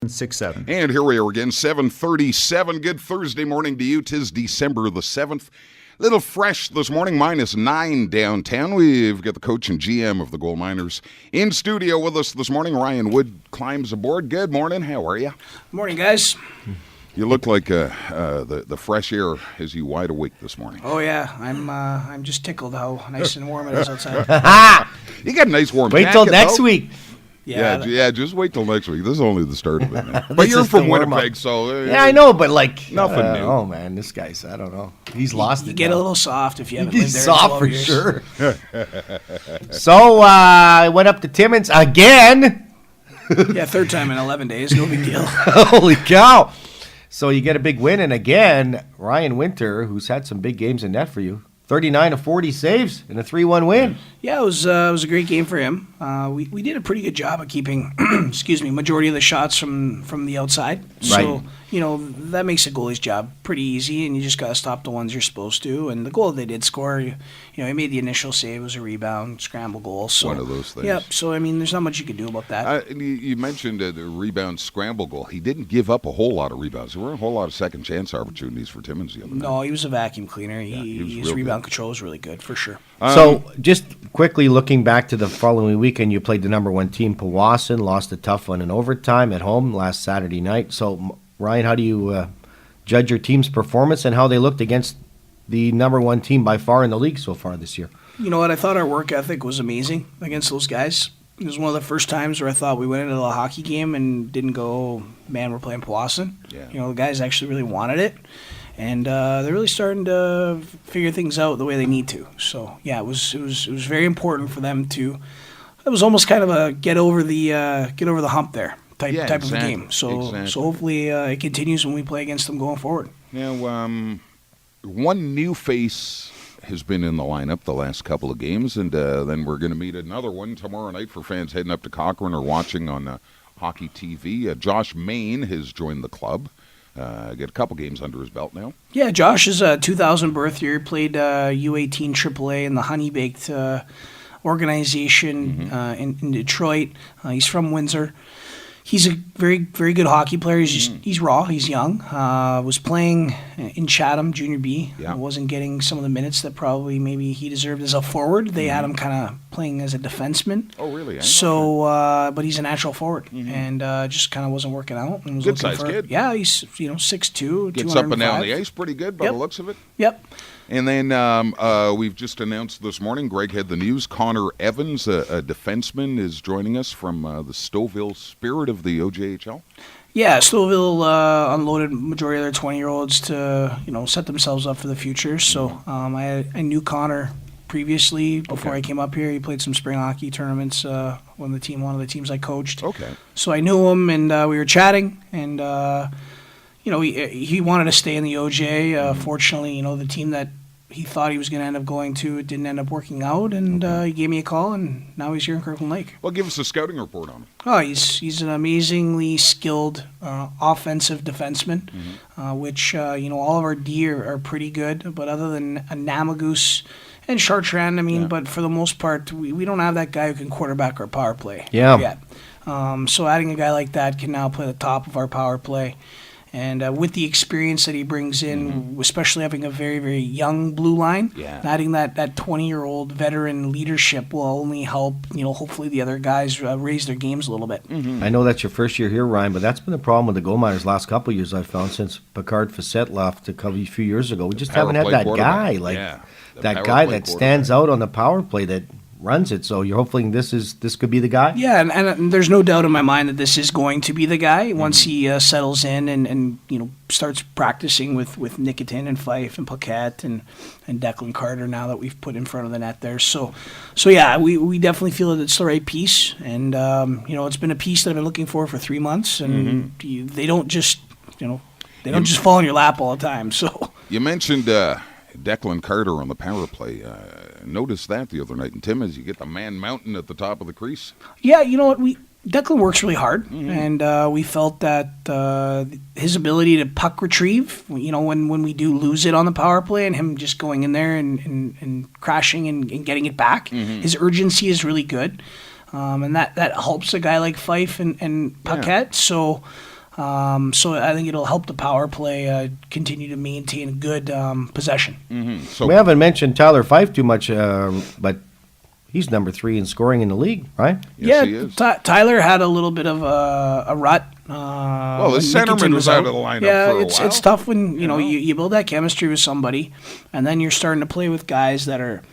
6-7. And here we are again, 7:37. Good Thursday morning to you. 'Tis December the 7th. Little fresh this morning, -9 downtown. We've got the coach and GM of the GoldMiners in studio with us this morning. Ryan Wood climbs aboard. Good morning. How are you? Morning, guys. You look like the fresh air has you wide awake this morning. Oh yeah, I'm just tickled how nice and warm it is outside. You got a nice warm Wait jacket, till next though. week. Yeah, just wait till next week. This is only the start of it, man. But you're from Winnipeg, so... Yeah, I know, but like... Nothing new. Oh, man, this guy's, I don't know. He's lost it. You get now. a little soft if you haven't He's lived there soft in 12 for years. sure. So, I went up to Timmins again. Yeah, third time in 11 days. No big deal. Holy cow. So you get a big win, and again, Ryan Winter, who's had some big games in net for you, 39 of 40 saves and a 3-1 win. Yeah, it was a great game for him. We did a pretty good job of keeping, majority of the shots from the outside. So, that makes a goalie's job pretty easy, and you just got to stop the ones you're supposed to. And the goal they did score, he made the initial save. It was a rebound, scramble goal. So, one of those things. Yep. So, there's not much you can do about that. You mentioned the rebound scramble goal. He didn't give up a whole lot of rebounds. There weren't a whole lot of second chance opportunities for Timmins the other night. No, he was a vacuum cleaner. His rebound good. control was really good, for sure. So, just quickly looking back to the following weekend, you played the number one team, Powassan, lost a tough one in overtime at home last Saturday night. So, Ryan, how do you judge your team's performance and how they looked against the number one team by far in the league so far this year? You know what? I thought our work ethic was amazing against those guys. It was one of the first times where I thought we went into a hockey game and didn't go, man, we're playing Powassan. Yeah. The guys actually really wanted it. And they're really starting to figure things out the way they need to. So, yeah, it was very important for them to. It was almost kind of a get over the hump there type of a game. So hopefully it continues when we play against them going forward. Now, one new face has been in the lineup the last couple of games, and then we're going to meet another one tomorrow night for fans heading up to Cochrane or watching on Hockey TV. Josh Main has joined the club. Get a couple games under his belt now. Yeah, Josh is a 2000 birth year. Played U18 AAA in the Honey Baked organization in Detroit. He's from Windsor. He's a very, very good hockey player. He's raw. He's young. Was playing in Chatham Junior B. Yeah. Wasn't getting some of the minutes that probably maybe he deserved as a forward. They had him kind of playing as a defenseman. Oh, really? So, but he's a natural forward, and just kind of wasn't working out. And was good size kid. Yeah, he's 6'2", Gets up and down the 205. ice pretty good by the looks of it. Yep. And then we've just announced this morning, Greg had the news, Connor Evans, a defenseman, is joining us from the Stouffville Spirit of the OJHL. Yeah, Stouffville unloaded majority of their 20-year-olds to set themselves up for the future. So I knew Connor previously before I came up here. He played some spring hockey tournaments one of the teams I coached. Okay. So I knew him, and we were chatting, and he wanted to stay in the OJ. Fortunately, the team that he thought he was going to end up going to, it didn't end up working out, and he gave me a call, and now he's here in Kirkland Lake. Well, give us a scouting report on him. Oh, he's an amazingly skilled offensive defenseman, which, all of our D are pretty good, but other than Namagoose and Chartrand, but for the most part, we don't have that guy who can quarterback our power play yet. So adding a guy like that can now play the top of our power play. And with the experience that he brings in, especially having a very, very young blue line, adding that 20-year-old veteran leadership will only help, hopefully the other guys raise their games a little bit. I know that's your first year here, Ryan, but that's been the problem with the GoldMiners last couple of years, I've found, since Picard Facette left a few years ago. We just haven't had that guy, that guy that stands out on the power play that runs it. So you're hoping this could be the guy? Yeah, and there's no doubt in my mind that this is going to be the guy once he settles in and starts practicing with Nikitin and Fife and Paquette and Declan Carter now that we've put in front of the net there. So yeah, we definitely feel that it's the right piece, and it's been a piece that I've been looking for 3 months, and they don't just fall in your lap all the time. So you mentioned Declan Carter on the power play. Noticed that the other night in Timmins. You get the man mountain at the top of the crease. Yeah, you know what? Declan works really hard, and we felt that his ability to puck retrieve, when we do lose it on the power play, and him just going in there and crashing and getting it back, his urgency is really good, and that helps a guy like Fife and Paquette. So So I think it'll help the power play continue to maintain good possession. So We haven't mentioned Tyler Fife too much, but he's number 3 in scoring in the league, right? Yes, he is. Tyler had a little bit of a rut. Well, the when centerman Nickerton was out of the lineup yeah, for a while. it's tough when you build that chemistry with somebody, and then you're starting to play with guys that are,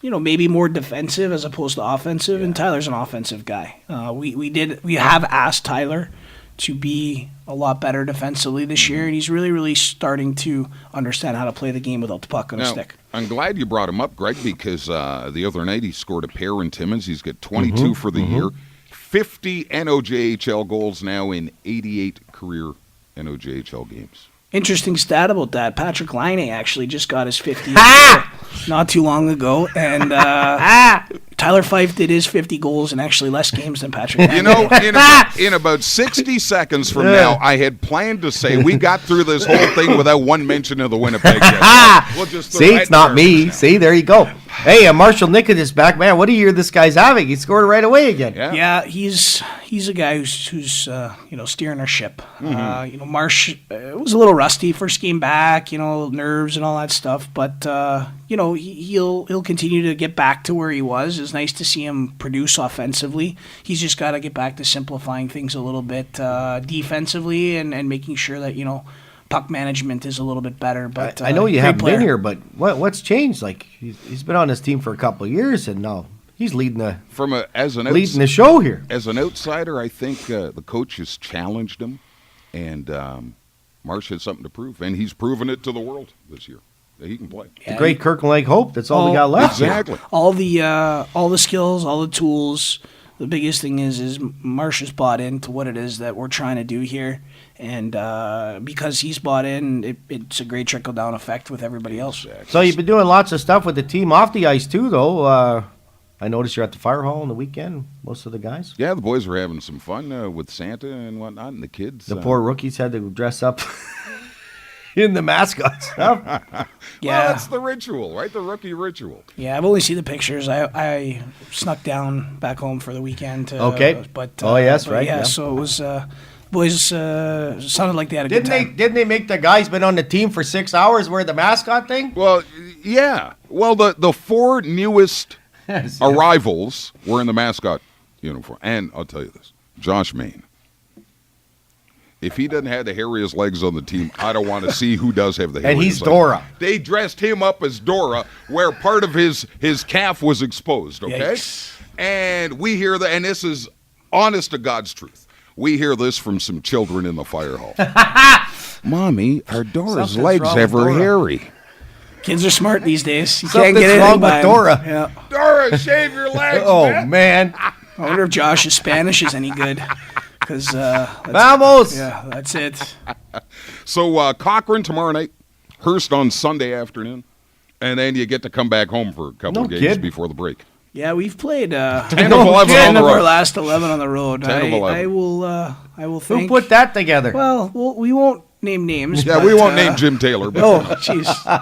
maybe more defensive as opposed to offensive. And Tyler's an offensive guy. We have asked Tyler to be a lot better defensively this year, and he's really, really starting to understand how to play the game without the puck on a stick. I'm glad you brought him up, Greg, because the other night he scored a pair in Timmins. He's got 22 for the year, 50 NOJHL goals now in 88 career NOJHL games. Interesting stat about that. Patrick Laine actually just got his 50th not too long ago, and Tyler Fife did his 50 goals in actually less games than Patrick Laine. In about 60 seconds from now, I had planned to say we got through this whole thing without one mention of the Winnipeg Jets. We'll just See, it's not me. See, there you go. Hey, Marshall Nickett is back, man. What a year this guy's having. He scored right away again. Yeah, he's a guy who's steering our ship. Marsh was a little rusty first game back, nerves and all that stuff, but he'll continue to get back to where he was. It's nice to see him produce offensively. He's just got to get back to simplifying things a little bit defensively and making sure that puck management is a little bit better. But I know you haven't been here, but what's changed? Like he's been on this team for a couple of years, and now he's leading the show here. As an outsider, I think the coach has challenged him, and Marsh has something to prove, and he's proven it to the world this year that he can play. The great Kirkland Lake Hope. That's all we got left. Exactly. All the skills, all the tools. The biggest thing is Marsh has bought into what it is that we're trying to do here. And because he's bought in, it's a great trickle-down effect with everybody else. Exactly. So you've been doing lots of stuff with the team off the ice, too, though. I noticed you're at the fire hall on the weekend, most of the guys. Yeah, the boys were having some fun with Santa and whatnot, and the kids. The poor rookies had to dress up in the mascot stuff. Yeah, well, that's the ritual, right? The rookie ritual. Yeah, I've only seen the pictures. I snuck down back home for the weekend. Okay. Right. Yeah, so it was... boys sounded like they had a good time. Didn't they make the guys been on the team for 6 hours wear the mascot thing? Well, yeah. Well, the 4 newest arrivals were in the mascot uniform. And I'll tell you this, Josh Main. If he doesn't have the hairiest legs on the team, I don't want to see who does have the hairiest legs. And he's Dora. They dressed him up as Dora, where part of his calf was exposed, okay? Yikes. And we hear that, and this is honest to God's truth. We hear this from some children in the fire hall. Mommy, are Dora's Something's legs wrong ever with Dora. hairy? Kids are smart these days. You Something's can't get anything wrong by with 'em. Dora. Yeah. Dora, shave your legs, Oh, man. I wonder if Josh's Spanish is any good. Because Vamos! yeah, that's it. So Cochrane tomorrow night, Hearst on Sunday afternoon, and then you get to come back home for a couple of games kid. before the break. Yeah, we've played 10 of 11 on 10 the of our road. last 11 on the road. 10 of 11. I will Who think. put that together? Well, we won't name names. Yeah, but, we won't name Jim Taylor. But Oh, jeez. You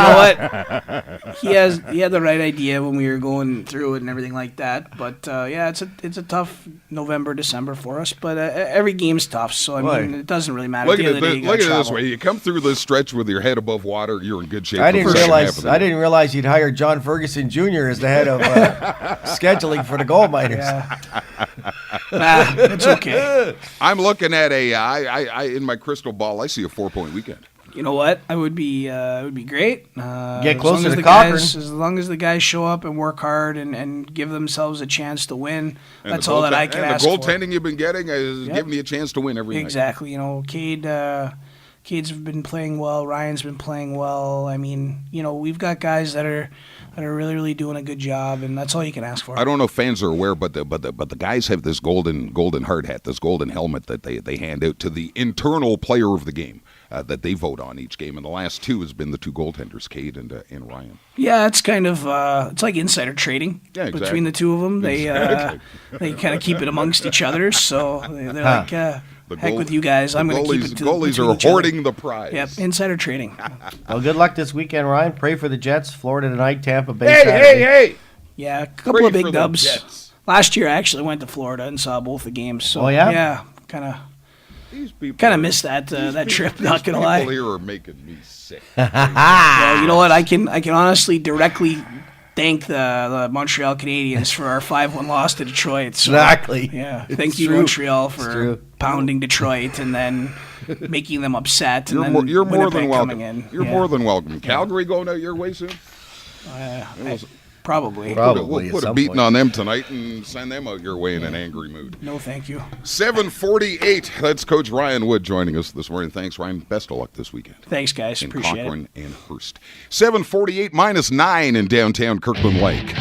know what? He had the right idea when we were going through it and everything like that. But yeah, it's a tough November, December for us. But every game's tough, so I mean, it doesn't really matter. Look At at the end of the day, you look gotta at it this travel. way: you come through this stretch with your head above water, you're in good shape. I for didn't the second half realize of the I year. didn't realize you'd hired John Ferguson Jr. as the head of scheduling for the GoldMiners. Yeah. It's okay. I'm looking at I in my crystal ball. I see a 4-point weekend. You know what? It would be great. Get as closer long as to the Cochrane. As long as the guys show up and work hard and give themselves a chance to win, And that's the all that I can ask the for. goaltending you've been getting is giving you a chance to win every night. Exactly. You know, Cade's been playing well. Ryan's been playing well. I mean, you know, we've got guys that are really, really doing a good job, and that's all you can ask for. I don't know if fans are aware, but the guys have this golden hard hat, this golden helmet that they hand out to the internal player of the game that they vote on each game. And the last 2 has been the 2 goaltenders, Cade and Ryan. Yeah, it's kind of it's like insider trading between the two of them. They they kind of keep it amongst each other, so they're like, heck with you guys. I'm going to keep it to goalies between are each other. hoarding the prize. Yep, insider trading. Well, good luck this weekend, Ryan. Pray for the Jets. Florida tonight, Tampa Bay Saturday. Hey! Yeah, a couple Pray of big for the dubs. Jets. Last year, I actually went to Florida and saw both the games. So, Oh, yeah? Yeah, kind of These people Kind are- of missed that that trip. these Not gonna people lie. here are making me sick. Well, you know what? I can honestly directly thank the Montreal Canadiens for our 5-1 loss to Detroit. So, Exactly. yeah, It's thank you true. Montreal It's for true. pounding Detroit and then making them upset. And You're then more than Winnipeg welcome. coming in. You're Yeah. more than welcome. Calgary going out your way soon? Probably. Probably We'll at put a some beating point. on them tonight and send them out your way in an angry mood. No, thank you. 7:48. That's Coach Ryan Wood joining us this morning. Thanks, Ryan. Best of luck this weekend. Thanks, guys. In Appreciate it. Cochrane and Hearst. 7:48 minus 9 in downtown Kirkland Lake.